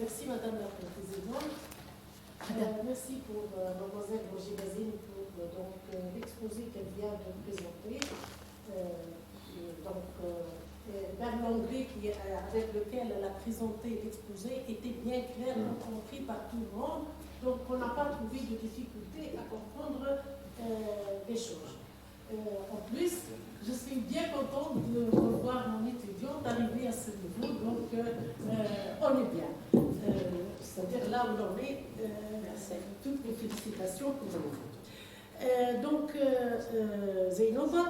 Merci Madame la Présidente. Merci pour Mademoiselle Roger-Bazine pour l'exposé qu'elle vient de présenter. Même l'anglais avec lequel elle a présenté l'exposé était bien clair, compris par tout le monde. Donc on n'a pas trouvé de difficulté à comprendre les choses. En plus, je suis bien contente de revoir mon étudiante arriver à ce niveau, donc on est bien. C'est-à-dire là où on est, toutes les félicitations pour vous. Donc, Zainova,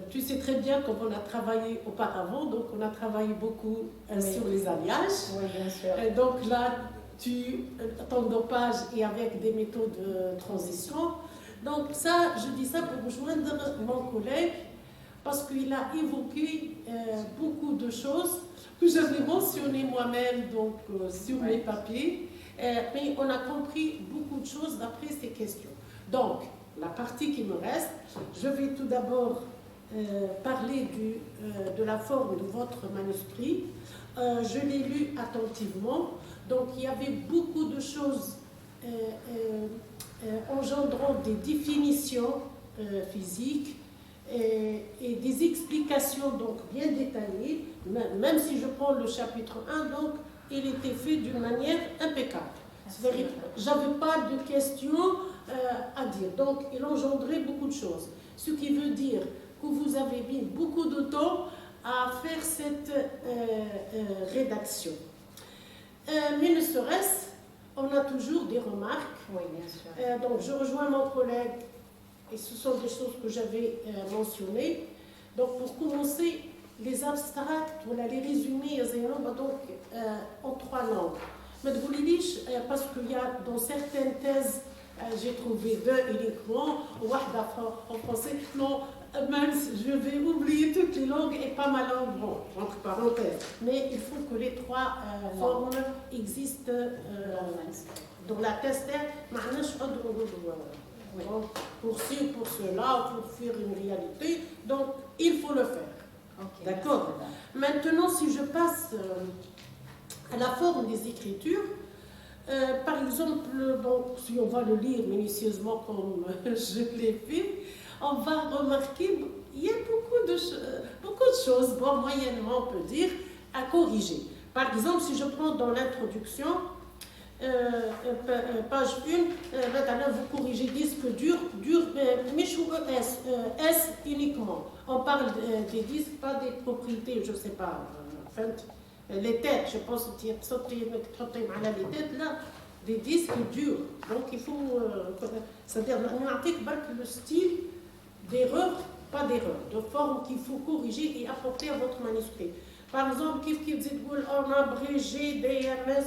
tu sais très bien comment on a travaillé auparavant, donc on a travaillé beaucoup sur les alliages. Oui, bien sûr. Donc là, ton dopage est avec des méthodes de transition. Donc ça, je dis ça pour rejoindre mon collègue, parce qu'il a évoqué beaucoup de choses que j'avais mentionnées moi-même sur mes papiers, mais on a compris beaucoup de choses d'après ces questions. Donc, la partie qui me reste, je vais tout d'abord parler de la forme de votre manuscrit. Je l'ai lu attentivement, donc il y avait beaucoup de choses engendrant des définitions physiques et des explications donc bien détaillées, même si je prends le chapitre 1, donc il était fait d'une manière impeccable. C'est-à-dire, j'avais pas de questions à dire, donc il engendrait beaucoup de choses. Ce qui veut dire que vous avez mis beaucoup de temps à faire cette rédaction. Mais ne serait-ce, on a toujours des remarques. Oui, bien sûr. Donc je rejoins mon collègue, et ce sont des choses que j'avais mentionnées. Donc pour commencer, les abstracts, voilà, les résumés, donc en 3 langues. Mais de Boulilich, parce qu'il y a dans certaines thèses, j'ai trouvé 2 uniquement, en français. Non, mince, je vais oublier toutes les langues et pas ma langue, bon, entre parenthèses. Mais il faut que les 3 formes existent dans la thèse. Pour ci, pour cela, pour faire une réalité. Donc, il faut le faire. Okay, d'accord. Maintenant, si je passe à la forme des écritures, par exemple, donc, si on va le lire minutieusement comme je l'ai fait, on va remarquer qu'il y a beaucoup de choses, bon, moyennement on peut dire, à corriger. Par exemple, si je prends dans l'introduction, page 1, vous corrigez disque dur, mais S uniquement. On parle des disques, pas des propriétés, je ne sais pas, les têtes, je pense que les têtes là, des disques durs. Donc il faut, c'est-à-dire le style d'erreur, pas d'erreur, de forme qu'il faut corriger et apporter à votre manuscrit. Par exemple, on a abrégé DMS,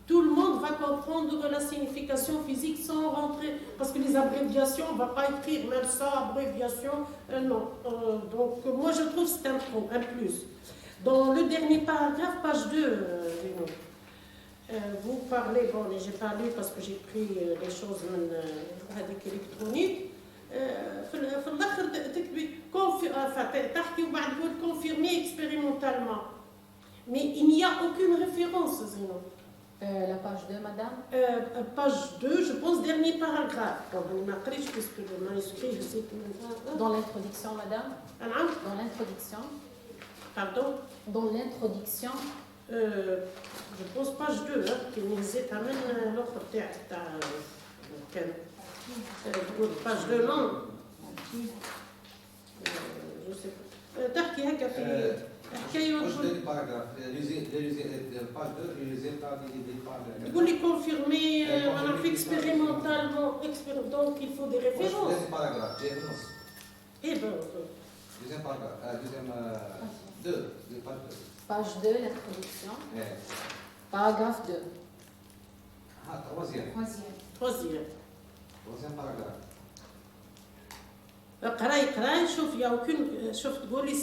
tout le monde va comprendre la signification physique sans rentrer, parce que les abréviations, on ne va pas écrire même ça, abréviation, non. Donc moi je trouve que c'est un plus. Dans le dernier paragraphe, page 2, vous parlez, bon, je n'ai pas lu parce que j'ai pris les choses avec électronique. Confirmé expérimentalement. Mais il n'y a aucune référence, Zénon. La page 2, madame Page 2, je pense, dernier paragraphe. Puisque le manuscrit, je sais que... Dans l'introduction, madame Dans l'introduction. Pardon Dans l'introduction. Je pense page 2, qui nous est amène l'autre théâtre. Page 2, non je sais pas. Tarki هكا في تقول لي confirmer expérimentalement, donc il faut des références. Eh ben, deuxième paragraphe, deuxième 2, page 2, l'introduction. Paragraphe 2. Ah, troisième paragraphe.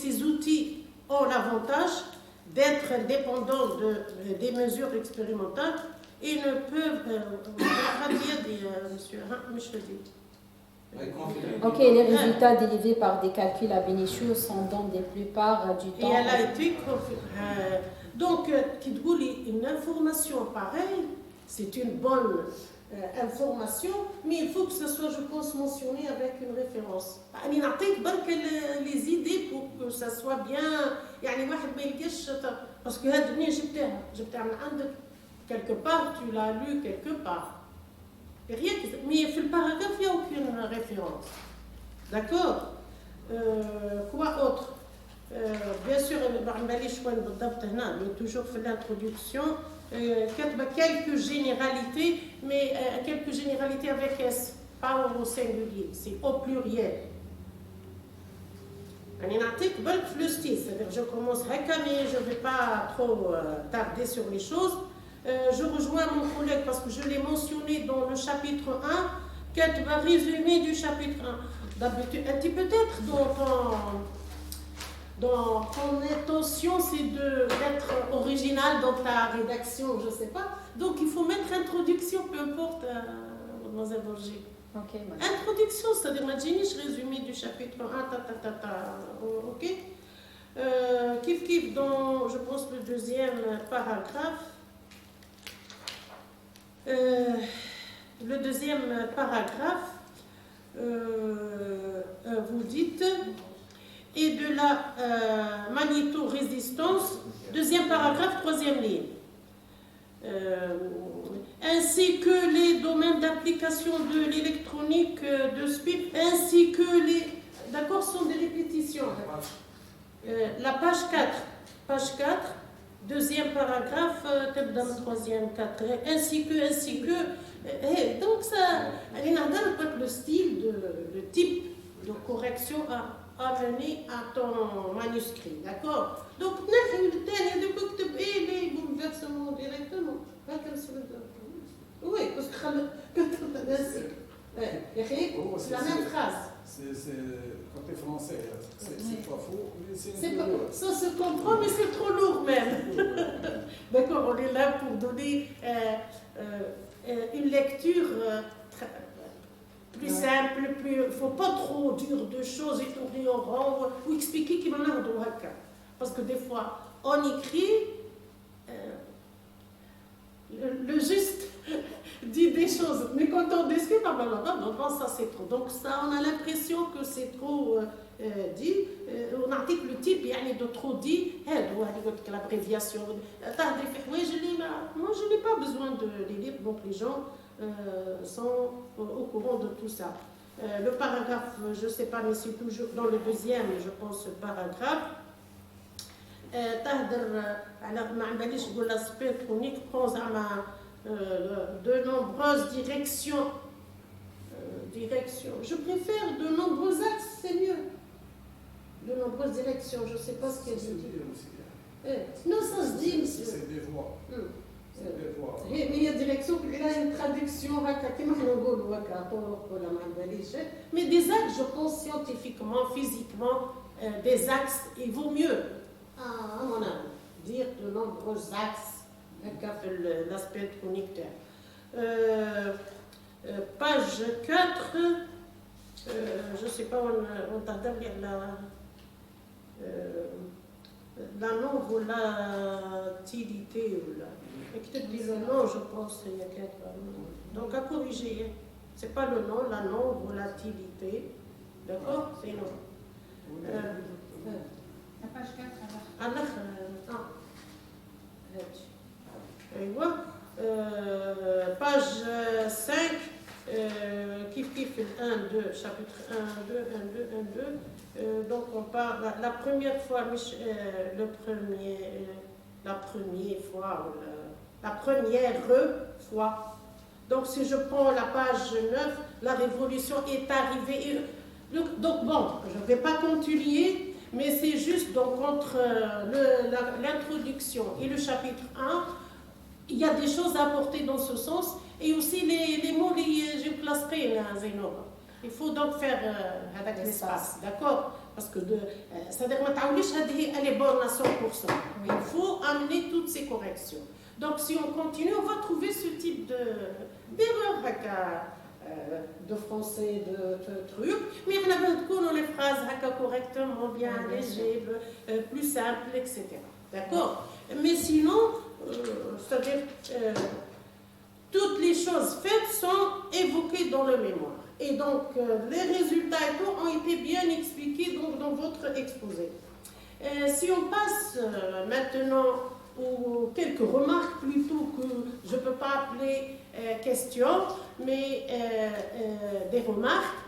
Ces outils ont l'avantage d'être indépendants des mesures expérimentales et ne peuvent Ok, les résultats dérivés par des calculs à Bénichou sont dans la plupart du temps. Et elle a été Donc, une information pareille, c'est une bonne information, mais il faut que ce soit, je pense, mentionné avec une référence. يعني نعطيك برك les idées pour que ça soit bien. يعني واحد ما يلقاش parce que هذه منين جبتها من عندك quelque part, tu l'as lu quelque part. Et rien que, mais في الباراgraphe il n'y a aucune référence. D'accord. Quoi autre? Bien sûr, mais toujours fait l'introduction, quelques généralités, mais quelques généralités avec S, pas au singulier, c'est au pluriel. Le style, c'est-à-dire je commence haka, mais je ne vais pas trop tarder sur les choses. Je rejoins mon collègue parce que je l'ai mentionné dans le chapitre 1, qu'elle va résumer du chapitre 1. D'habitude, peut-être dans ton intention, c'est d'être original dans ta rédaction, je ne sais pas. Donc, il faut mettre introduction, peu importe, mademoiselle Borgé. Ok, madame. Introduction, c'est-à-dire, je résumé du chapitre 1, ok. Kif, dans, je pense, le deuxième paragraphe. Le deuxième paragraphe, vous dites... et de la magnétorésistance, deuxième paragraphe, troisième ligne. Ainsi que les domaines d'application de l'électronique de SPIP, ainsi que les... D'accord, sont des répétitions. La page 4, deuxième paragraphe, troisième, 4, ainsi que... donc ça, le style, le type de correction amené à ton manuscrit, d'accord? Donc, les bouleversements directement. Oui, parce que c'est la même phrase. C'est côté français, c'est pas faux, mais c'est ça se comprend, mais c'est trop lourd même. D'accord, on est là pour donner une lecture plus simple, il ne faut pas trop dire de choses et tourner en rond ou expliquer qu'il m'en a un parce que des fois, on écrit, le juste dit des choses, mais quand on discute, non, ça c'est trop. Donc ça, on a l'impression que c'est trop dit. On a dit que le type de trop dit, l'abréviation. Moi, je n'ai pas besoin de les lire, donc les gens sont au courant de tout ça. Le paragraphe, je ne sais pas, mais c'est toujours dans le deuxième, je pense, paragraphe. L'aspect chronique prend de nombreuses directions. Je préfère de nombreux axes, c'est mieux. De nombreuses directions, je ne sais pas ce qu'elle dit. Non, ça se dit, monsieur. C'est des voix. Mais il y a direction, il y a une traduction, mais des axes, je pense scientifiquement, physiquement, des axes, il vaut mieux, à mon avis, dire de nombreux axes, l'aspect connecteur. Page 4, je ne sais pas, on t'a donné la non-volatilité ou la... Peut-être le nom, je pense, il y a quelques noms. Donc à corriger, ce n'est pas le nom, la non-volatilité. D'accord? C'est non. La page 4, page 5, kif 1, 2, chapitre 1, 2, 1, 2, 1, 2. Donc on parle, la première fois, la première fois. Donc si je prends la page 9, la révolution est arrivée. Donc bon, je ne vais pas continuer, mais c'est juste donc entre l'introduction et le chapitre 1, il y a des choses à apporter dans ce sens, et aussi les mots, j'ai placé, il faut donc faire avec l'espace, d'accord? Parce que c'est-à-dire elle est bonne à 100%. Il faut amener toutes ces corrections. Donc si on continue, on va trouver ce type d'erreur de français, de trucs. Mais on a les phrases correctement, bien allégé, plus simple, etc. D'accord? Mais sinon, c'est-à-dire, toutes les choses faites sont évoquées dans le mémoire. Et donc, les résultats et tout ont été bien expliqués donc, dans votre exposé. Si on passe maintenant aux quelques remarques plutôt que je ne peux pas appeler questions, mais des remarques,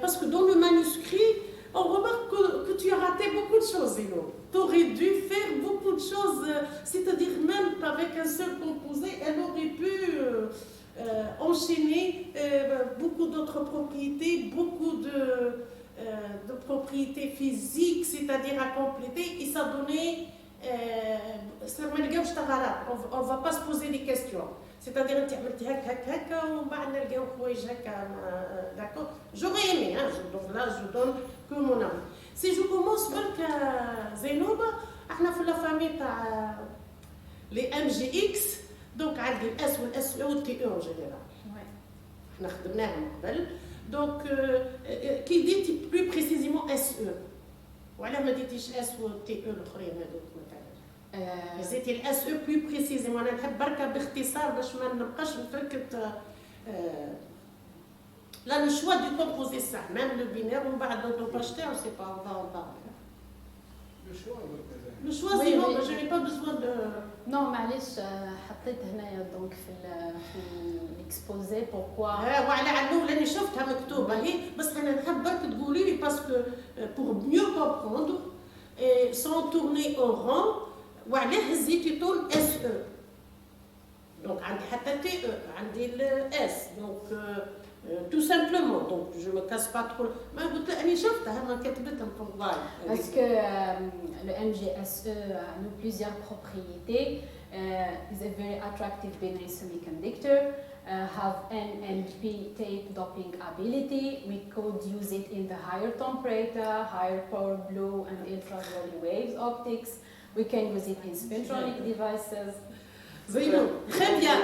parce que dans le manuscrit, on remarque que tu as raté beaucoup de choses, Zélo. Tu aurais dû faire beaucoup de choses, c'est-à-dire même avec un seul composé, elle aurait pu enchaîner beaucoup d'autres propriétés, beaucoup de propriétés physiques, c'est-à-dire à compléter, et ça donnait... on ne va pas se poser des questions. C'est-à-dire, d'accord? J'aurais aimé, hein? Donc là, je donne que mon avis. Si je commence avec Zainouba, on a fait la famille les MGX, donc on a des S ou SE ou TE en général. On a خدمناهم. Donc, qui dit plus précisément SE? Voilà, ما ديتيش S ou TE الآخرين هذوك مثلا. زيتي ال SE plus précisément. أنا نحب بركة باختصار باش ما نبقاش نفكت. Là, le choix du composé ça, même le binaire, on va pas acheter, on ne sait pas, on va en parler. Le choix, c'est non, je n'ai pas besoin de... Non, معليش حطيت هنايا donc في l'exposé pourquoi. وعلى علو لاني شفتها مكتوبه هي بس انا نحب برك تقولي لي باسكو pour mieux comprendre et sans tourner au rond وعلاه هزيتي طول اس او. Donc عندي حتى تي او عندي الاس donc tout simplement, donc je me casse pas trop. Mais قلت اني شفتها ما كتبتها في الضاي. Parce que le MGSE a plusieurs propriétés. Is a very attractive binary semiconductor. Have NNP tape doping ability. We could use it in the higher temperature, higher power blue and infrared waves optics. We can use it in spintronic devices. زينو très bien.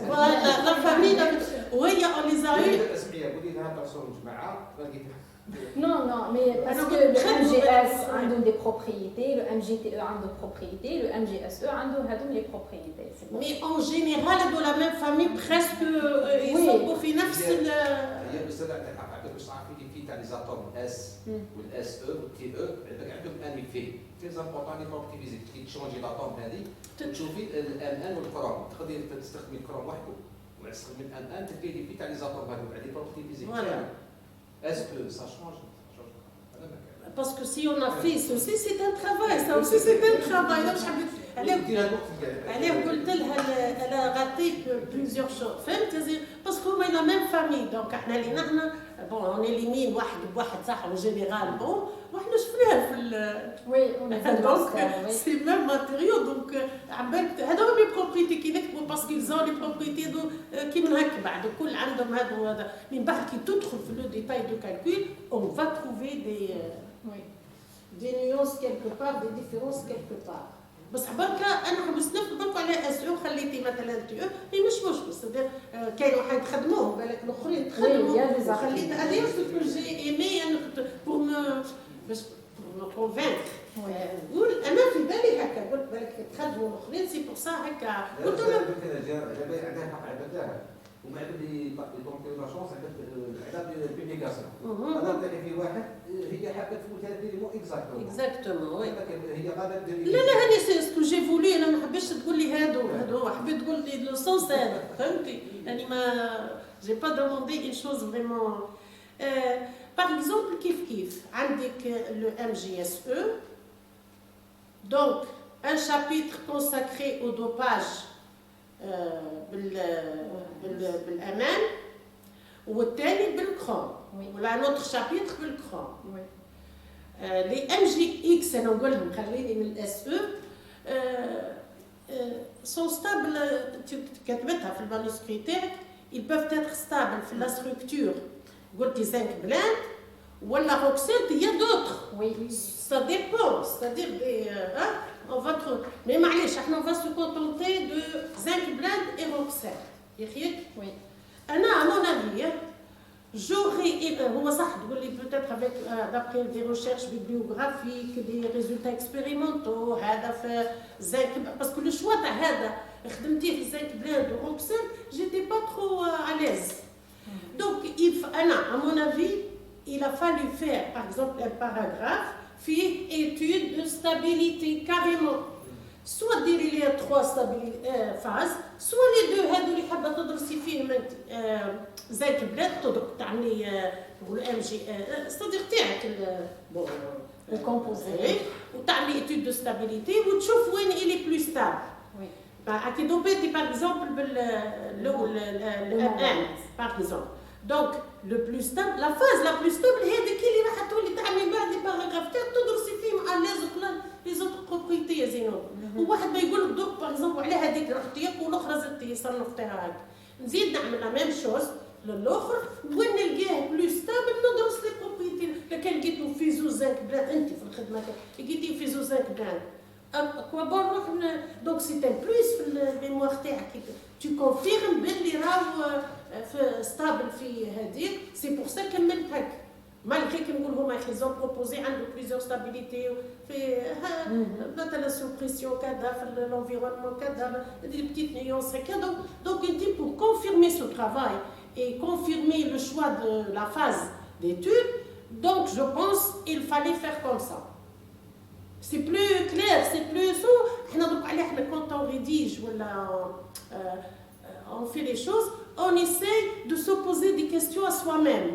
Voilà, la famille, oui, on les a eu. Non, non, mais parce que le MGS a des propriétés, le MGTE a des propriétés, le MGSE a des propriétés. Mais en général, dans la même famille, presque, ils sont au final. Les atomes S ou SE ou TE, عندهم ان في très important les propriétés physiques كي تشونجي l'atome هذه تشوفي الان والكروم تقدري تستخدمي الكروم وحده ولا تستخدمي الان تلقاي لي في تاع لي زاتوم هذوك عندي propriétés physiques. Est-ce que ça change? Parce que si on a fait ceci, c'est un travail, ça aussi c'est un travail. Elle قلت لها elle a raté plusieurs choses. فهمت؟ parce que هما la même famille donc احنا اللي نحن bon on élimine واحد بواحد صح en général bon واحنا شفناها في oui on a fait donc c'est le même matériau donc عبالك هذوما les propriétés كي نكتبوا parce qu'ils ont les propriétés كي من هكا بعد كل عندهم هذا وهذا من بعد كي تدخل في le détail de calcul on va trouver des nuances quelque part des différences quelque part. بس بركة أنا حبست نفسي بركة على اس او خليتي مثلا تي او هي مش مشكل صدق كاين واحد يخدموه بالك الآخرين تخدموا خليت هذه سو جي ايمي أنا بور مو كونفينكر قول أنا في بالي هكا قلت بالك تخدموا الآخرين سي بور سا هكا قلت لهم عندها حق عبدها وما عندي دونك لا شونس عندها البيبليكاسيون هذا تلاقي في واحد هي حابه تفوت هذا لي مو اكزاكتومون وي هي غادا دير لا هاني سي سكو جي فولي انا ما حبيتش تقول لي هادو حبيت تقول لي لو سونس هذا فهمتي يعني ما جي با دوموندي اون شوز فريمون باغ اكزومبل كيف عندك لو ام جي اس او دونك ان شابيتر كونساكري او دوباج بالامان والثاني بالكروم ولا نوتر شابيتر بالكروم. لي ام جي اكس انا نقولهم خليني من الاس او سون ستابل كتبتها في المانuscrit تاعك ils peuvent être stables في لا ستركتور قلتي 5 بلاند ولا روكسيت هي d'autres ça dépend c'est-à-dire des on va trouver mais معليش احنا on va se contenter de zinc blend et roxette يخيك. Oui. انا à mon avis هو صح تقول لي peut-être avec d'après des recherches bibliographiques des résultats expérimentaux هذا في زنك باسكو لو شوا تاع هذا خدمتيه في زنك بلاد وروكسل j'étais pas trop à l'aise donc à mon avis il a fallu faire par exemple un paragraphe فيه étude de stabilité carrément soit ديري لي 3 phases soit les 2 هادو اللي حابه تدرسي فيهم انت زيك بلاد تدرك تعني نقول ام جي ستادير تاعك بون الكومبوزي وتعملي étude de stabilité وتشوف وين il est plus stable اكيد دوبيتي باغ اكزومبل بالاول الان باغ اكزومبل دونك لو بلو ستابل لا فاز لا بلو ستابل هذيك اللي راح تولي تعملي بعد لي باراغراف تاعك تدرسي فيهم على لي زوت بروبريتي يا زينو وواحد ما يقول لك دوك باغ اكزومبل على هذيك رحتي والاخرى زدتي صنفتيها هاك نزيد نعمل لا ميم شوز للاخر وين نلقاه بلو ستابل ندرس لي بروبريتي كان لقيتو في زوزانك بلاد انت في الخدمه لقيتي في زوزانك بلاد كوا بون نروح دونك سي ان بلوس في الميموار تاعك تو كونفيرم باللي راهو في ستابل في هذيك سي بور سا كملت هكا مالغري كي نقول هما يخزون بروبوزي عنده بليزيور ستابيليتي في مثلا سو بريسيون كذا في لونفيرونمون كذا دي بتيت نيونس هكا دونك انت بور كونفيرمي سو ترافاي et confirmer le choix de la phase d'étude donc je pense il fallait faire comme ça c'est plus clair c'est plus حنا دوك على حنا quand on rédige ولا on fait les choses on essaye de se poser des questions à soi-même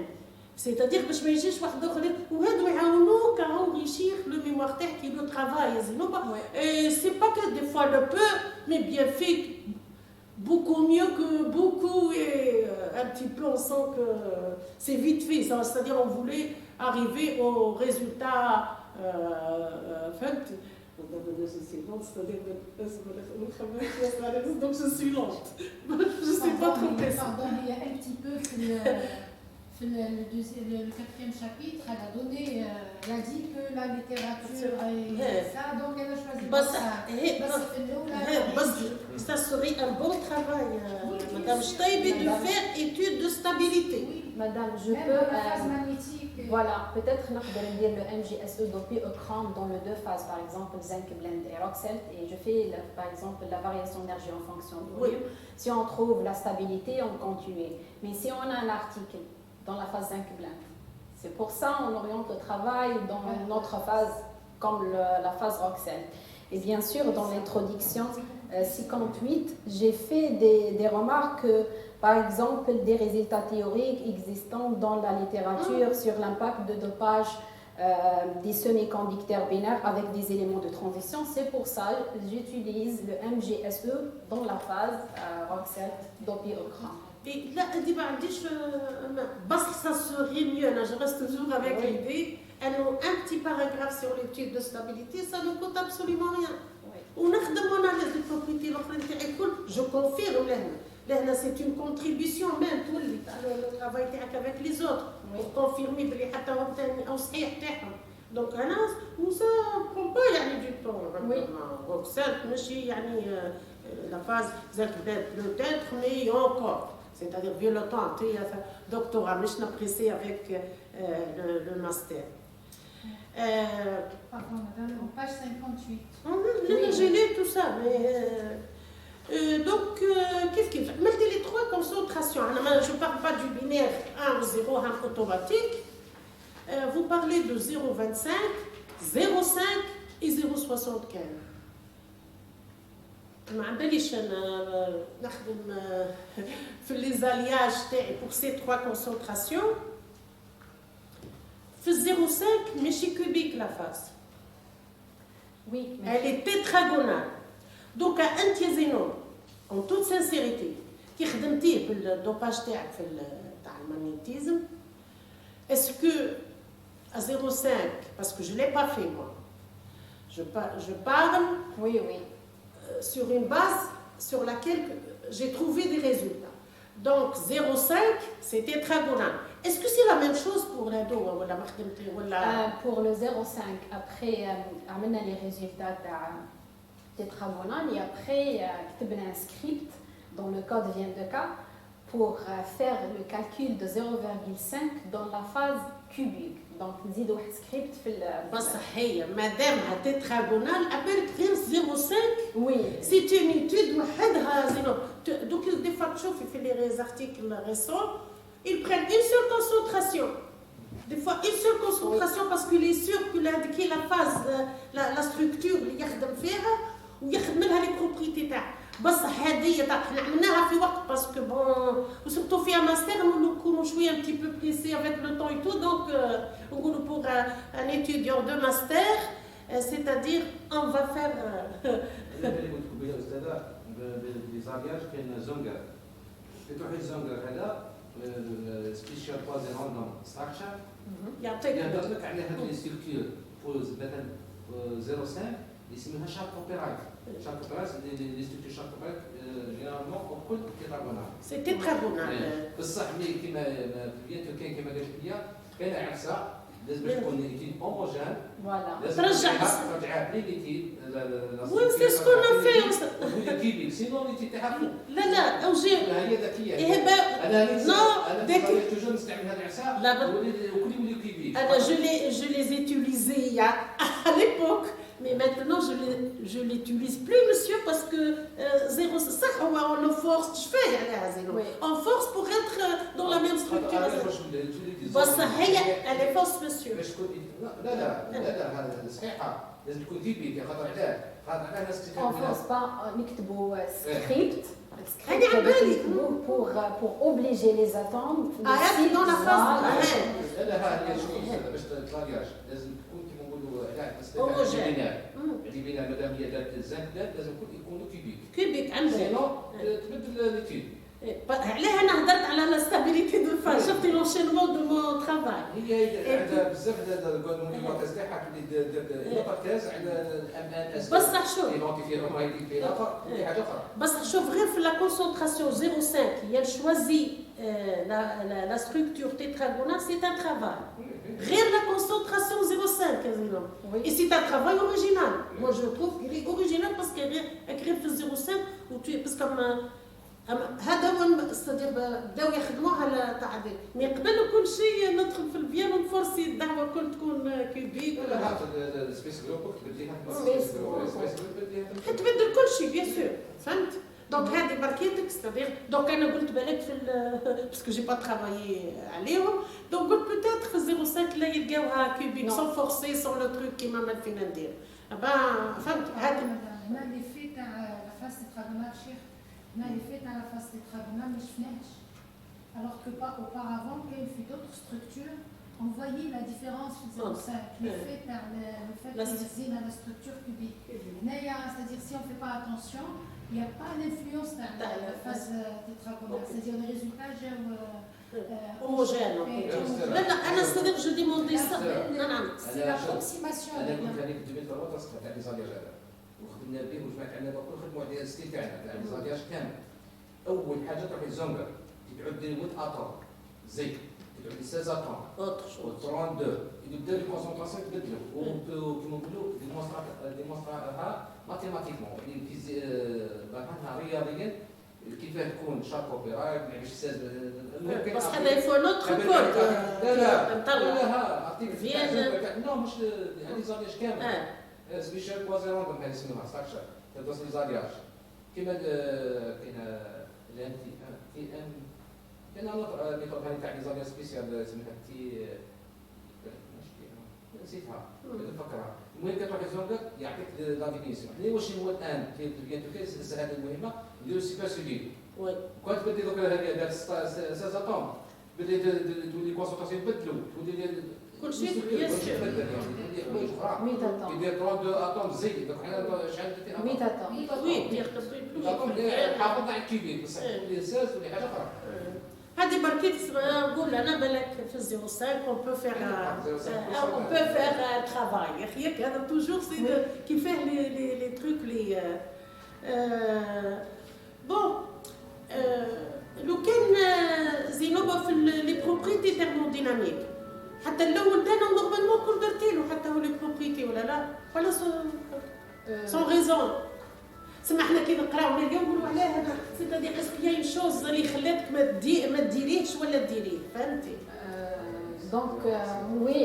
c'est-à-dire باش ما يجيش واحد اخر وهادو يعاونوك enrichir le mémoire تاعك le travail زينو c'est pas que des fois le peu mais bien fait beaucoup mieux que beaucoup et un petit peu on sent que c'est vite fait c'est-à-dire on voulait arriver au résultat فهمت donc je suis lente je sais pas trop pardon il y a un petit peu le 4e chapitre, elle a donné, elle a dit que la littérature et ça, donc elle a choisi ça serait un bon travail, Madame Steibe, de faire étude de stabilité. Oui, Madame, je même peux... la phase magnétique. Voilà, peut-être نقدر ندير le MGSE depuis écran dans les 2 phases, par exemple Zinc Blend et Roxelt, et je fais par exemple la variation d'énergie en fonction du volume. Si on trouve la stabilité, on continue. Mais si on a un article dans la phase Zinc Blend, c'est pour ça on oriente le travail dans notre phase comme la phase Roxelt. Et bien sûr, dans l'introduction 58, j'ai fait des remarques, par exemple, des résultats théoriques existants dans la littérature sur l'impact de dopage des semi-conducteurs binaires avec des éléments de transition. C'est pour ça que j'utilise le MGSE dans la phase Roxelt dopé au cran. Et là, ça serait mieux, là, je reste toujours avec l'idée, un petit paragraphe sur l'étude de stabilité, ça ne coûte absolument rien. On a demandé les propriétés, je confirme, là, c'est une contribution même pour le travail avec les autres, pour confirmer que les donc, ça ne prend pas du temps. La phase, peut-être, mais encore. C'est-à-dire vu le temps, tu as fait doctorat, mais je n'ai pressé avec le master. Pardon, madame, en page 58. J'ai lu tout ça, mais... donc, qu'est-ce qu'il fait? Mettez les 3 concentrations. Je ne parle pas du binaire 1 ou 0, 1 automatique. Vous parlez de 0,25, 0,5 et 0,75. ما عندنيش نخدم في لي زالياج تاعي pour ces 3 concentrations في 0,5 ماشي كوبيك la phase. Oui, elle est tétragonale. Donc انت يا زينون en toute sincérité كي خدمتيه بالدوباج تاعك في تاع المagnétisme est-ce que à 0,5 parce que je l'ai pas fait moi je parle oui sur une base sur laquelle j'ai trouvé des résultats. Donc 0,5, c'est tétragonal. Est-ce que c'est la même chose pour les deux pour le 0,5, après, on a les résultats tétragonal et après, on a un script dans le code vient de cas pour faire le calcul de 0,5 dans la phase cubique. Donc, نزيد واحد سكريبت في بصح هي مادام تيتراغونال ابل غير 0.5 وي سي اون ايتود وحدها زينو دوك دي فوا تشوفي في لي زارتيكل ريسون ils prennent une seule concentration. Des fois, une seule concentration parce qu'il est sûr qu'il a indiqué la phase, la structure اللي يخدم فيها ويخدم لها les propriétés تاعها. بصح هذه حنا عملناها في وقت باسكو بون وسورتو فيها ماستر نكونوا شويه un petit peu pressés avec le temps et tout donc نقولوا pour un étudiant de master c'est-à-dire on va faire اللي قلت لكم بها استاذه بالزاكياج كاين زونغر تروحي الزونغر هذا سبيشال بازي راندوم ستراكشر يعطيك يهضر لك على هاد لي ستركتور بوز مثلا 0.5 اللي اسمها شارك اوبيرايت شارك اوبيرايت لي ستركتور شارك اوبيرايت جينيرالمون كل تيتراغونال سي تيتراغونال بصح ملي كيما بيان كاين كيما قالت ليا كاين عرسه لازم باش تكون ليتيد هوموجين فوالا ترجعها ليتيد وين سي سكون في وهي كيبيك سينو ليتيد تاعها لا اوجي هي ذكيه ايه انا ديك توجور نستعمل هذه العرسه لا وكل يولي كيبيك انا je les utilisais à l'époque mais maintenant je l'utilise plus monsieur parce que 0 صح هو on force شفاية عليها زينو on force pour être dans la même structure بس هي elle est fausse monsieur لا هذا صحيحه لازم تكون كيبيك خاطر علاه الناس on force pas نكتبوا سكريبت هذه عبالي pour obliger les atomes هذه dans la phase لا هي شويه باش تلاقياش لازم تكون كيما نقولوا على مادام هي دارت الزنك لازم يكونوا كيبيك عندك سينو تبدل ليتيد علاه انا هضرت على لا ستابيليتي دو فاز شفتي لونشينمون دو مون ترافاي هي عندها بزاف ديال تاز تاعها اللي تركز على الام ان اس بصح شوف ايدونتيفير في الاخر في حاجه اخرى بصح شوف غير في لا كونسونطراسيون 0.5 هي choisi la structure tétragonale c'est un travail غير la concentration 0.5 زينو et c'est un travail original moi je trouve qu'il est original parce qu'il écrit في 0.5 و tu parce comme هذا هو ستادير بداو يخدموها على تاع هذه مي قبل كل شيء ندخل في البيانو نفرسي الدعوه الكل تكون كيبيك لا هذا السبيس جروب تبدليها تبدل كل شيء بيان سور فهمت دونك هذه بركيتك ستادير دونك انا قلت بالك في باسكو جي با ترافايي عليهم دونك قلت بوتيتر في 0.5 لا يلقاوها كيبيك سون فورسي سون لو تروك كيما ما فينا ندير فهمت هذه هنا اللي في تاع لا فاس تراغونال شيخ هنا اللي في تاع لا فاس تراغونال ما شفناهش alors que pas auparavant كاين في d'autres structures on voyait la différence في 0.5 l'effet تاع le fait qu'il y a la structure cubique هنايا c'est-à-dire si on fait pas attention il n'y a pas l'influence de la phase tétragonale, c'est-à-dire les résultats homogènes. أنا صدق je demandais ça. C'est l'approximation. أنا قلت هذيك 2003 تصفى تاع ليزالياج هذا وخدمنا به وجمعت علينا كل خدمة على الستيل تاعنا تاع ليزالياج كامل. أول حاجة تروح للزونغر تعود لي 8 أطوم زيت تعود لي 16 أطوم و 32 يبدا لي كونسونطراسيون تبدلوا وكيما نقولوا ديمونستراها ماتيماتيكمون يعني معناها رياضيا كيفاه تكون شارك اوبيرايت ما يعيش ساز بس هذا يفو نوتر كود لا اعطيك نو مش يعني زالياج كامل سبيشال كوازي راندوم هذه اسمها ستراكشر تدرس لي زالياج كيما كاين الانتي تي ام كاين نوتر ميثود هذه تاع لي زالياج سبيسيال اسمها تي نسيتها نفكرها المهم كتروح للزونغر يعطيك لا ديفينيسيون حنا واش هو الان بيان تو كاس هذه المهمه نديرو سيبر سوليد وي كنت بدي دوك هذه دار 16 طون بدي تولي كونسونطراسيون يبدلوا تولي كل شيء يسير يدير 32 اطوم زيد دوك حنا شحال درتي 100 اطوم وي حافظنا على الكيبيك بصح تولي ساز ولا حاجه اخرى هذه بركيت نقول انا بالك في 0.5 on peut faire un travail ياك هذا توجور سي كيفاه لي تروك لي بون لو كان زينوبا في لي بروبريتي ثيرموديناميك حتى الاول تاعنا نورمالمون كل درتي له حتى هو لي بروبريتي ولا لا ولا سون ريزون تسمى حنا كي نقراو اليوم نقولوا علاه هذا سيتادير اسكو يا شوز اللي خلاتك ما ديريهش ولا ديريه فهمتي. Donc, oui,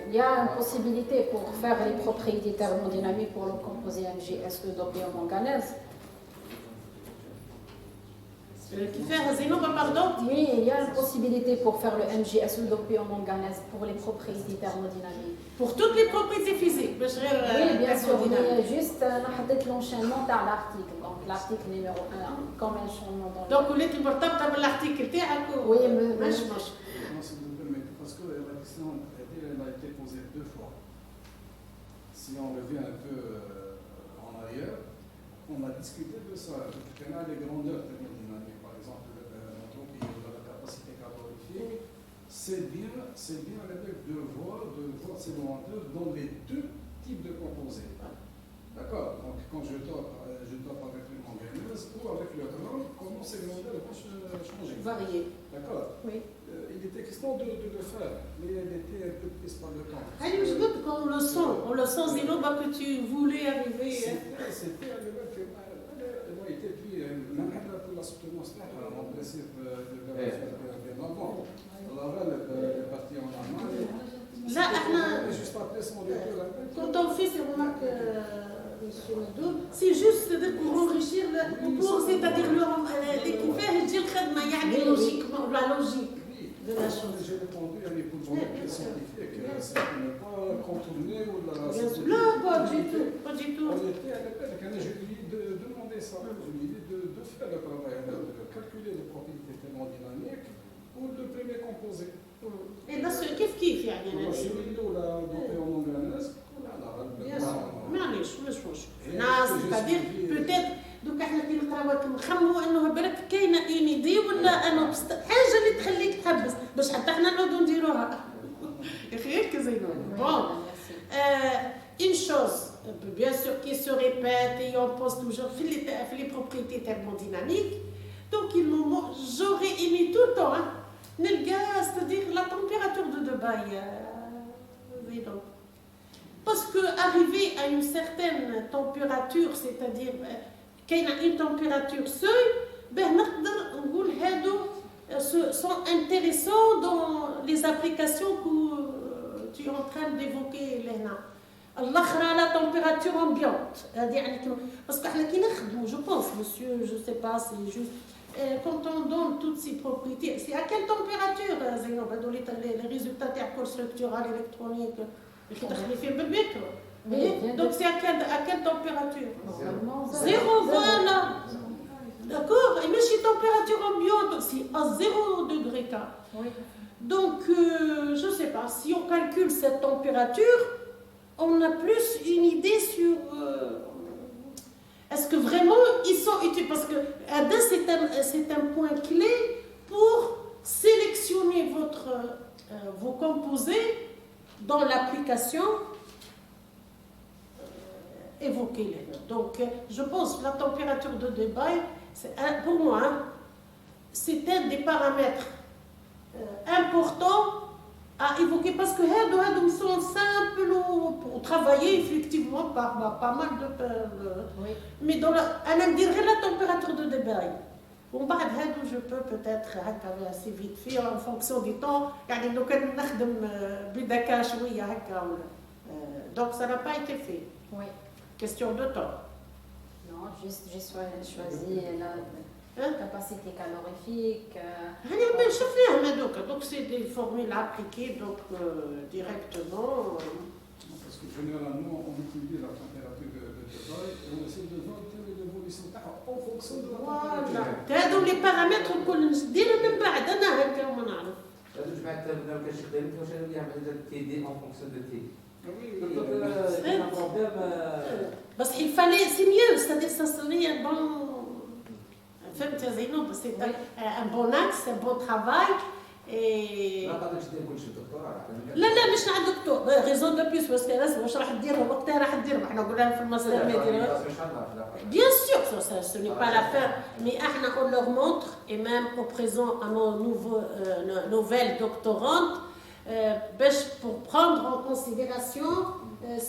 il y a une possibilité pour faire les propriétés thermodynamiques pour le composé MgSE d'opiomanganèse. كيفاه زينوبه باردون؟ Oui, il y a une possibilité pour faire le MgSE d'opiomanganèse pour les propriétés thermodynamiques. Pour toutes les propriétés physiques باش غير Oui, bien sûr, mais juste حطيت l'enchaînement تاع l'article. Donc, l'article numéro 1, comme un changement dans دونك وليتي مرتبطه بالارتيكل تاعك Oui, مش Si vous me permettez, parce que la question elle a été posée 2 fois. Si on revient un peu en arrière, on a discuté de ça. On a les grandeurs thermodynamiques, par exemple l'entropie ou la capacité calorifique. C'est bien de voir ces grandeurs dans les 2 types de composés. D'accord. Donc quand je dope avec le manganèse ou avec le chrome, comment ces grandeurs vont changer. varié. D'accord. Oui. Il était question de le faire, mais elle était un peu prise par le temps. Allez, je veux qu'on le sent, Zénoba, que tu voulais arriver. C'était à l'époque qu'elle a été puis même pour la soutenance, en principe de bien avant. Alors elle est partie en Allemagne. Là, Juste après son retour. quand on fait ces remarques, Monsieur Nadour, c'est juste pour enrichir pour c'est-à-dire l'équipage et dire que logiquement, la logique de la chose. J'ai répondu à une question scientifique, ça n'est pas contourné ou la... Non, pas du tout, pas du tout. On était à l'époque, je lui ai demandé ça, je lui ai dit de faire le travail, de calculer les propriétés thermodynamiques pour le premier composé. Et là, كيف يعني معليش مش ناس c'est-à-dire peut-être دوك احنا كي نقراو نخمموا انه بالك كاينه اون ايدي ولا انه حاجه اللي تخليك تحبس باش حتى احنا نعودوا نديروها يا اخي هيك زينون بون une chose bien sûr qui se répète et on pense toujours les propriétés thermodynamiques donc j'aurais aimé tout le temps c'est-à-dire la température de Dubaï parce que arriver à une certaine température c'est-à-dire qu'il y a une température seuil نقدر نقول هادو sont intéressants dans les applications que tu es en train d'évoquer Léna. الاخرى la température ambiante يعني parce que احنا كي نخدموا je pense monsieur je sais pas c'est juste quand on donne toutes ces propriétés c'est à quelle température زينب هادو les résultats تاع structural électronique qui تخلي فيه بالمتر donc c'est à quelle température zéro voilà d'accord et même si température ambiante c'est à 0 degré K donc je sais pas si on calcule cette température on a plus une idée sur est-ce que vraiment ils sont utiles parce que c'est un point clé pour sélectionner vos composés dans l'application évoquée. Donc je pense que la température de Dubaï pour moi c'est un des paramètres importants à évoquer parce que ils sont simples pour travailler effectivement par pas mal de oui. Mais dans elle dirait la température de Dubaï. ومن بعد هادو je peux peut-être هكا assez vite fait en fonction du temps يعني لو كان نخدم بذكاء شويه هكا donc ça n'a pas été fait. Oui. Question de temps. Non, juste j'ai choisi la capacité calorifique. Donc c'est des formules appliquées donc directement. Parce que généralement on utilise la température de Dubaï et on essaie de voir l'évolution en fonction de la température. هادو les paramètres الكل نديرهم من بعد انا هكا وما نعرف. هادو جماعة لو كان شي خدامين واش انا نعمل تي دي en fonction de T. بس il fallait c'est mieux c'est-à-dire ça serait un bon فهمت يا زينب c'est un bon axe un bon travail et ما قادرش دير كلشي دكتوراه لا مش مع الدكتور ريزون دو بليس باسكو واش راح دير وقتها راح دير احنا قلنا في الماستر ميديا bien sûr ce n'est pas l'affaire mais احنا on leur montre et même au présent à nos nouvelles doctorantes pour prendre en considération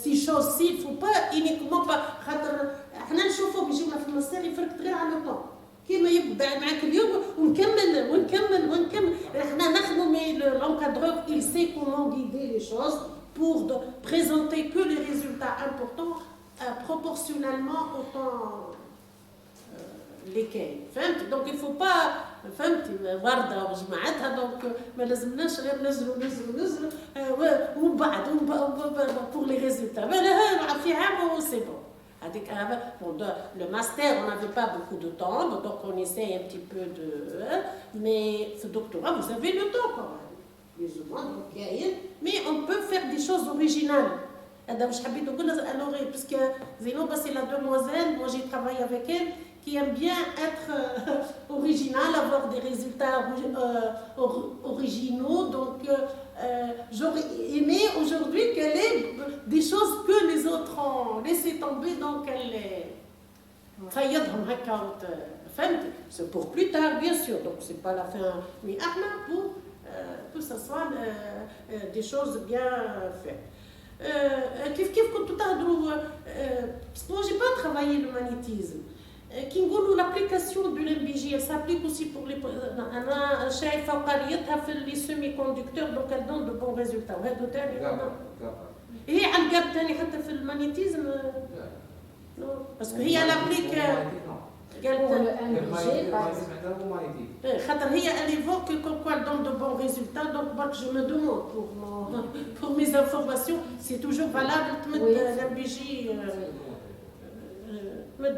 ces choses-ci il ne faut pas uniquement احنا نشوفوا بيجيونا في الماستر يفرق غير على لو طون كيما يبدا معاك اليوم ونكمل ونكمل ونكمل. احنا نخدموا مي l'encadreur il sait comment guider les choses pour présenter que les résultats importants proportionnellement au temps lesquels. فهمت؟ دونك il faut pas فهمتي ورده وجماعتها دونك ما لازمناش غير نزلوا ومن بعد pour les résultats. في عام سي بون. Le master, on n'avait pas beaucoup de temps, donc on essaye un petit peu de... Mais ce doctorat, vous avez le temps quand même, plus ou moins, donc, mais on peut faire des choses originales. Parce que Zénoba, c'est la demoiselle, moi j'ai travaillé avec elle, qui aime bien être originale, avoir des résultats originaux. Donc j'aurais aimé aujourd'hui qu'elle ait des choses que les autres ont laissé tomber, donc elle est... C'est pour plus tard, bien sûr, donc c'est pas la fin. Mais pour que ce soit des choses bien faites. كيف كنتوا تهضروا parce que moi j'ai pas travaillé le magnétisme. كي نقولوا l'application de l'MBJ elle s'applique aussi pour les انا شايفه قريتها في les semi-conducteurs donc elle donne de bons résultats وهذا ثاني هي على القاب ثاني حتى في المagnétisme باسكو هي l'applique خاطر هي elle évoque comme quoi elle donne de bons résultats donc moi je me demande pour mes informations c'est toujours valable تمد l'MBJ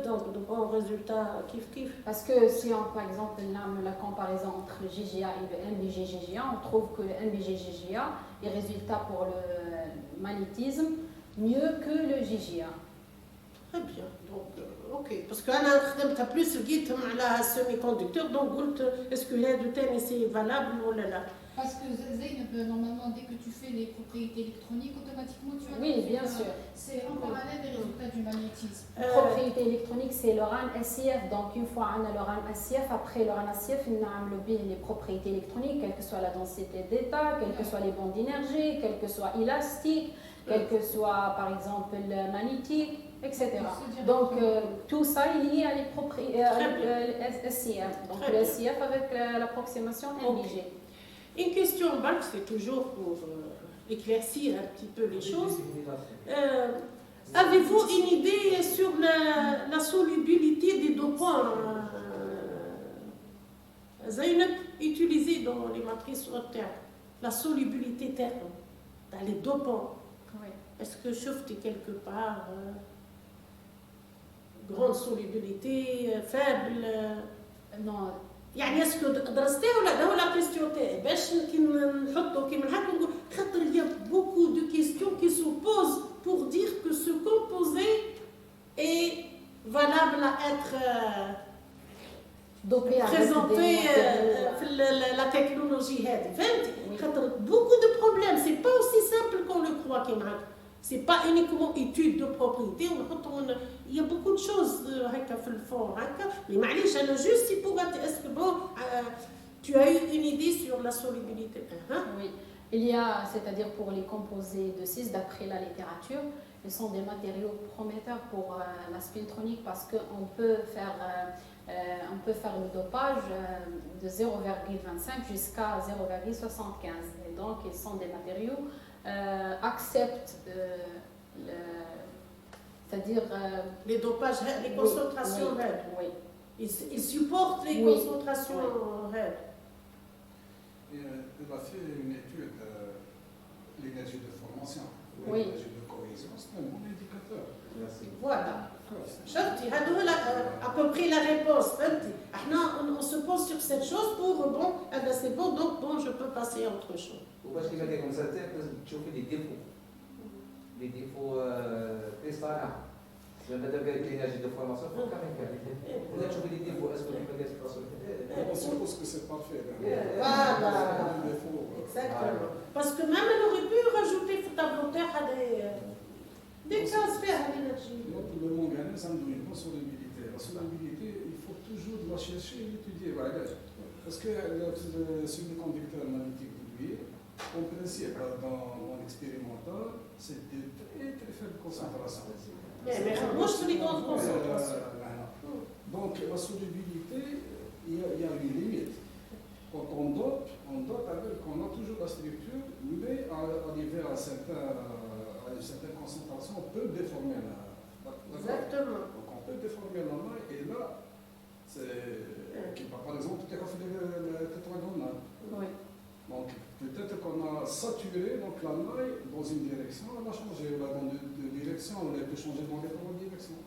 donc de bons résultats kiff. Parce que si on, par exemple, on a la comparaison entre le GGA et le MBG-GGA, on trouve que le MBG-GGA est résultat pour le magnétisme mieux que le GGA. Très bien, donc ok. Parce que أنا خدمتها plus لقيت على semi-conducteur donc قلت est-ce que هذا تاني c'est valable ولا لا. Parce que Zeynep, normalement, dès que tu fais les propriétés électroniques, automatiquement tu as... Oui, bien sûr. C'est en parallèle des résultats du magnétisme. Propriété électronique, c'est le RAN SIF. Donc, une fois on a le RAN SIF, après le RAN SIF, on a les propriétés électroniques, quelle que soit la densité d'état, quelles que soient les bandes d'énergie, quelle que soit élastique, quel que soit, par exemple, le magnétique, etc. Donc, tout ça est lié à les propriétés SIF. Donc, le SIF avec l'approximation MBG. Okay. Une question, c'est toujours pour éclaircir un petit peu les choses. Avez-vous une idée sur la solubilité des dopants Zeynep utilisée dans les matrices haute terme, la solubilité terme, dans les dopants. Oui. Est-ce que chauffe quelque part grande solubilité, faible Non. يعني اسكو درستيه ولا هذا هو لا كيستيون تاعي باش كي نحطوا كيما هكا نقول خاطر il y a beaucoup de questions qui se posent pour dire que ce composé est valable à être présenté في la technologie هذه فهمتي خاطر beaucoup de problèmes c'est pas aussi simple qu'on le croit كيما هكا c'est pas uniquement étude de propriété il y a beaucoup de choses هكا في الفون هكا mais معليش انا juste pour est-ce que bon tu as eu une idée sur la solubilité Oui, il y a, c'est-à-dire pour les composés de 6 d'après la littérature, ils sont des matériaux prometteurs pour la spintronique parce qu'on peut faire le dopage de 0,25 jusqu'à 0,75 et donc ils sont des matériaux acceptent c'est-à-dire les dopages, les concentrations réelles. Oui. Ils supportent les concentrations réelles. Il a fait une étude de l'énergie de formation, l'énergie de cohésion, c'est un bon indicateur. Merci. Voilà. شفتي هذا هو à peu près la réponse فهمتي احنا on se pose sur cette chose pour bon c'est bon donc bon je peux passer à autre chose. وباش كيما كيكون سالتي لازم تشوفي لي ديفو كريستالين لما دابا قالت لي لينيرجي دو فورماسيون كامل كامل تشوفي لي ديفو اسكو كيما قالت On suppose que c'est parfait. Voilà. Exactement. Parce que même elle aurait pu rajouter في tableau terre des cases faire à l'énergie. Le manganèse, ça me donne une solubilité. La solubilité, il faut toujours la chercher et l'étudier. Parce que le semi-conducteur magnétique de lui, en principe, dans l'expérimental, c'est de très très faibles concentrations. Mais moi, je suis les grandes concentrations. Donc, la solubilité, il y a une limite. Quand on dote avec, on a toujours la structure, mais arrivé à une certaine concentration, on peut déformer la. Exactement. Donc, on peut déformer la maille, et là, par exemple, tu as fait le tétragonal. Oui. Donc, peut-être qu'on a saturé donc, la maille dans une direction, on a changé la bande de direction, on a pu changer dans les trois directions.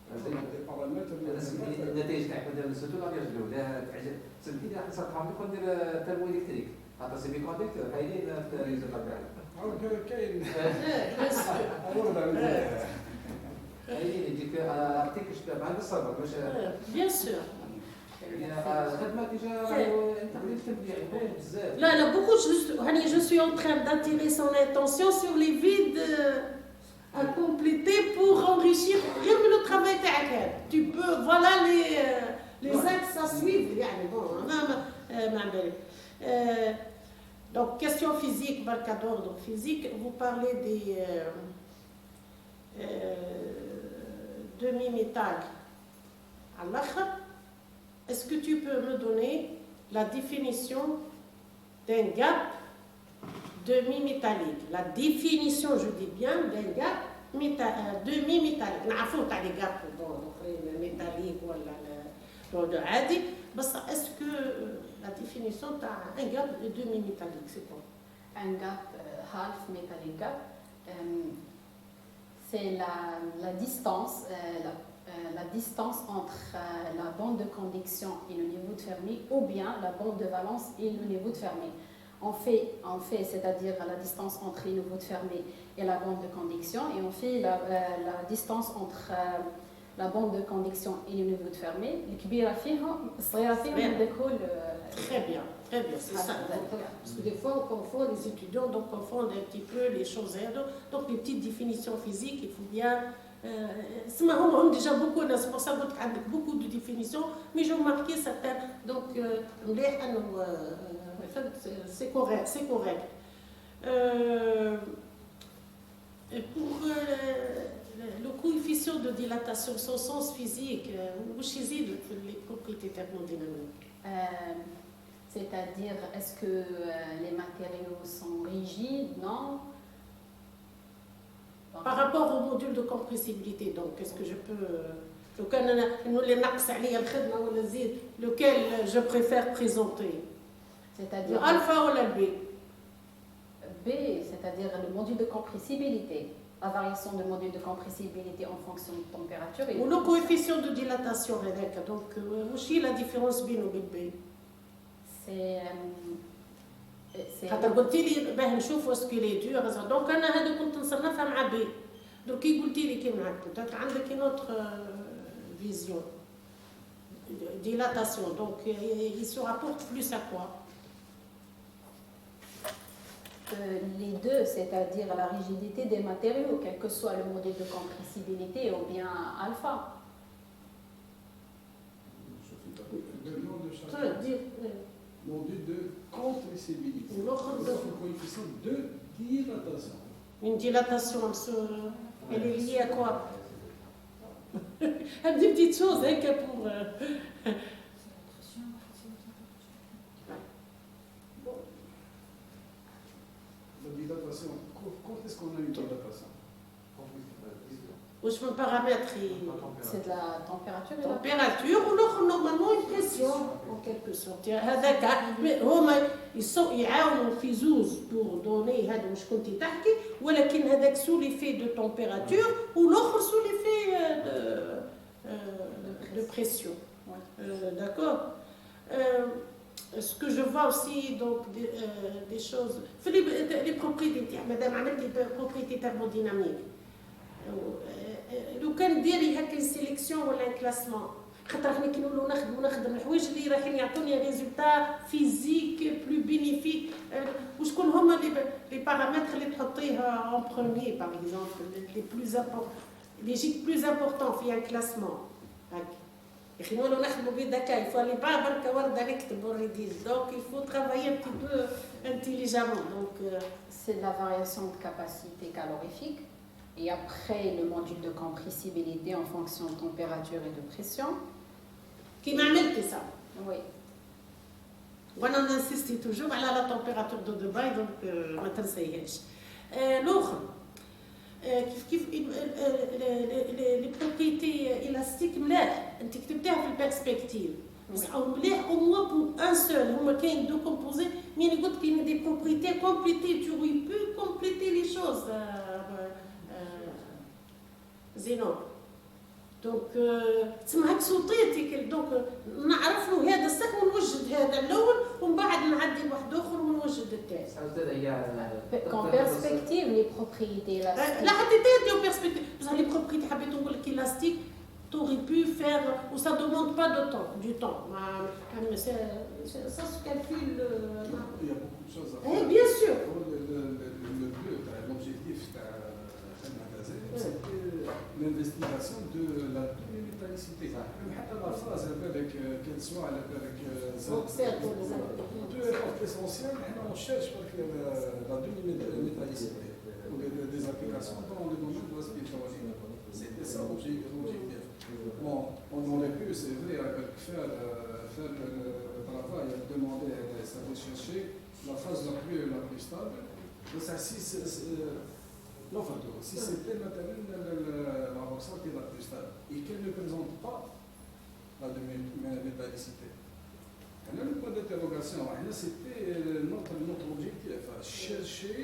Des paramètres. النتائج تاع مثلا سيرتو لا كيعجبو ولا سميتي لي حسب الطعام يكون ندير ترمو الكتريك خاطر سيمي كوندكتور هايلين في الريزلت تاعك كاين هايلين يديك عطيك شباب عند الصبر باش Bien sûr. خدمه ديجا تقدر تبدي بزاف Là, je suis en train d'attirer son attention sur les vides à compléter pour enrichir le travail تاعك. Tu peux, voilà les axes à suivre. يعني bon, donc, question physique, marque d'ordre physique, vous parlez des demi-métal à l'autre. Est-ce que tu peux me donner la définition d'un gap demi-métallique? La définition, je dis bien, d'un gap demi-métallique. نعرفوا تاع les gaps métalliques ou le عادي. بس est-ce que la définition تاع un gap demi-métallique c'est quoi? Un gap, half metallic gap, c'est la distance, la distance entre la bande de conduction et le niveau de Fermi, ou bien la bande de valence et le niveau de Fermi. On fait c'est-à-dire la distance entre le niveau de Fermi et la bande de conduction, et on fait la distance entre la bande de conduction et le niveau de Fermi. الكبيرة فيهم الصغيرة فيهم ندخل. Très bien, c'est ça. Parce que des fois, on confond, les étudiants donc confondent un petit peu les choses. Donc, les petites définitions physiques, il faut bien. On déjà beaucoup, c'est pour ça que beaucoup de définitions, mais j'ai remarqué certaines. Donc, c'est correct. Pour le coefficient de dilatation, son sens physique, où يزيد les propriétés thermodynamiques. C'est-à-dire, est-ce que les matériaux sont rigides? Non. Par rapport au module de compressibilité, donc, est-ce que je peux... lequel je préfère présenter? C'est-à-dire... Alpha ou la B? B, c'est-à-dire le module de compressibilité. La variation de module de compressibilité en fonction de température. Ou le coefficient de dilatation, donc, où est la différence B ou B? حتى قلتي لي باه نشوف واش كي دور دونك انا هذا كنت نصنفها مع بي دونك كي قلتي لي كي معك عندك une autre vision dilatation donc il se rapporte plus à quoi? Les deux, c'est-à-dire la rigidité des matériaux, quel que soit le modèle de compressibilité ou bien alpha. Module de compressibilité. L'autre coefficient de dilatation. Une dilatation, elle est liée à quoi? Des petites choses pour... La dilatation, quand est-ce qu'on a une dilatation? Où je peux paramètre? C'est de la température. Température ou normalement une pression en quelque sorte. هذاك هما يعاونوا في زوز pour donner هذا واش كنتي تحكي ولكن هذاك sous l'effet de température ou l'autre sous l'effet de pression. D'accord. Ce que je vois aussi donc des choses les propriétés madame عملت لي propriétés thermodynamiques. لو كان ديري هكا سيليكسيون ولا كلاسمون خاطر حنا كي نولو نخدم الحوايج اللي رايحين يعطوني ريزولتا فيزيك بلو بينيفيك وشكون هما لي بارامتر اللي تحطيها اون بروميي باغ اكزومبل لي بلوز امبورطون لي جيك بلوز امبورطون في ان كلاسمون هكا يا اخي نولو نخدمو بالذكاء يفوا لي با برك ورده نكتب ونريديز دونك يفو ترافايي ان بتي بو انتيليجامون دونك c'est de la variation de capacité calorifique Et après, le module de compressibilité en fonction de température et de pression. Qui m'a amené ça. Oui. On insiste toujours à la température de Dubaï, donc ما تنسيهاش. L'autre, les propriétés élastiques ملاح انت كتبتها في البيرسبكتيف بصح ملاح au moins pour un seul هما كاين دو كومبوزي مي قلت كاين des propriétés complétées tu peux compléter les choses زينون دونك تسمى هاك سوطيتي دونك نعرف له هذا الصح ونوجد هذا الاول ومن بعد نعدي لواحد اخر ونوجد الثاني. En perspective, les propriétés élastiques. لا حطيتها en perspective بصح les propriétés حبيت نقول لك élastique t'aurais pu faire ou ça demande pas de temps du temps. Ça se calcule. Il y a beaucoup de choses à faire. faire. Bien sûr. Le but, l'objectif de magasin, c'était l'investigation de la demi-métallicité. Même la phrase avec qu'elle soit avec deux époques essentielles, on cherche la demi-métallicité ou des applications dans le domaine de la spiritualité. C'était ça l'objectif. Bon, on aurait pu, c'est vrai, faire le travail, demander, ça va chercher la phase la plus stable. Si c'était maintenant la roxane qui est la plus stable et qu'elle ne présente pas la métallicité. Le point d'interrogation, c'était notre objectif, chercher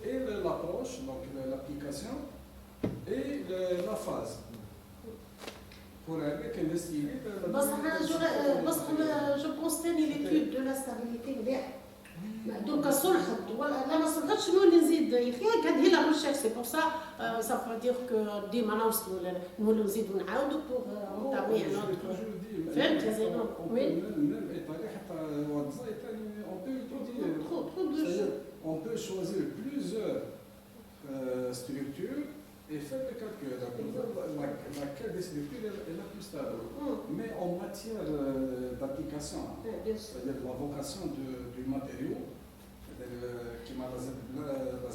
et l'approche, donc l'application et la phase. Pour investiguer. Je pense que l'étude de la stabilité donc صلحت ولا ما صلحتش شنو اللي نزيد ياك هذه هي لا ريشيرش سي بور سا سا فو دير كو ديما نوصلوا نولوا نزيدوا نعاودوا بور نتابعوا فهمت يا زينب وي on peut choisir plusieurs structures et faire le calcul. Laquelle des structures est la plus stable. Mais en matière d'application, c'est-à-dire la vocation du matériau, qui m'a la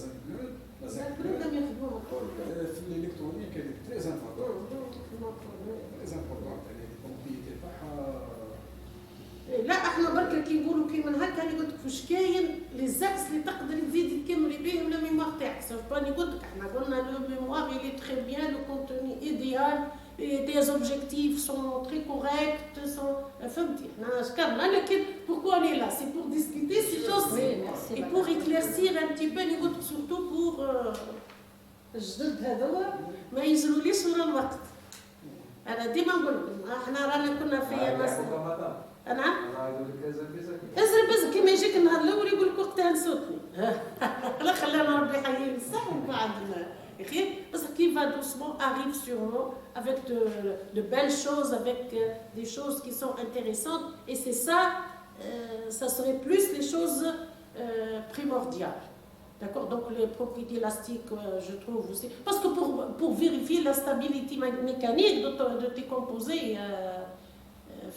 zinc bleue, l'électronique elle est très importante. Très importante. Elle est propriété لا احنا برك كي نقولوا كي من هكا اللي قلت لك واش كاين لي زاكس اللي تقدر تزيد تكملي به ولا ميموار تاعك سوف باني قلت لك احنا قلنا لو ميموار il est très bien le contenu idéal et des objectifs sont très corrects sont فهمتي احنا شكرنا لكن pourquoi on est là c'est pour discuter ces choses et pour éclaircir un petit peu اللي قلت لك surtout pour الجدد هذا ما يجروليش من الوقت انا ديما نقول احنا رانا كنا في مثلا نعم ازرب بزك كيما يجيك النهار الاول يقول لك وقتها نسوتني لا خلانا ربي يحيي الصح ومن بعد خير بس كي va doucement arrive sûrement avec de belles choses avec des choses qui sont intéressantes et c'est ça ça serait plus les choses primordiales. D'accord, donc les propriétés élastiques, je trouve aussi. Parce que pour vérifier la stabilité mécanique de tes composés,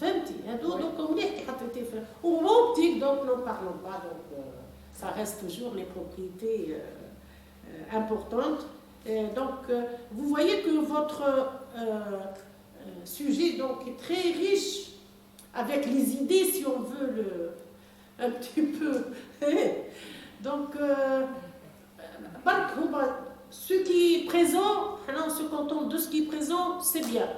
فهمتي هذو مليح كي حطيتيه في وموبتيك دونك نو بارلون با دونك ça reste toujours les propriétés importantes. Donc vous voyez que votre sujet donc est très riche avec les idées si on veut un petit peu. Donc ce qui est présent, on se contente de ce qui est présent, c'est bien.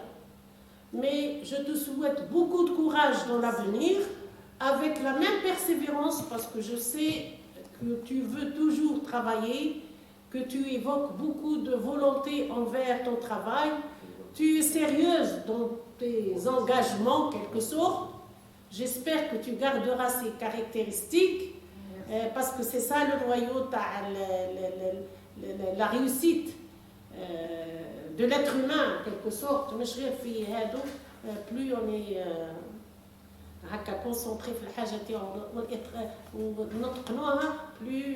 Mais je te souhaite beaucoup de courage dans l'avenir, avec la même persévérance, parce que je sais que tu veux toujours travailler, que tu évoques beaucoup de volonté envers ton travail, tu es sérieuse dans tes engagements, en quelque sorte. J'espère que tu garderas ces caractéristiques, parce que c'est ça le noyau, la réussite. De l'être humain, en quelque sorte, plus on est concentré sur la plus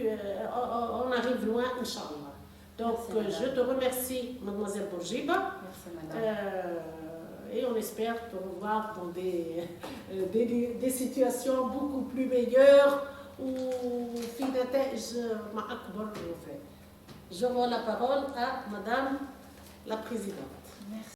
on arrive loin, Inch'Allah. Donc, je te remercie, Mademoiselle Bourgiba. Merci, madame. Et on espère te revoir dans des situations beaucoup plus meilleures ou في نتائج مع أكبر وفاء. Je rends la parole à Madame la Présidente.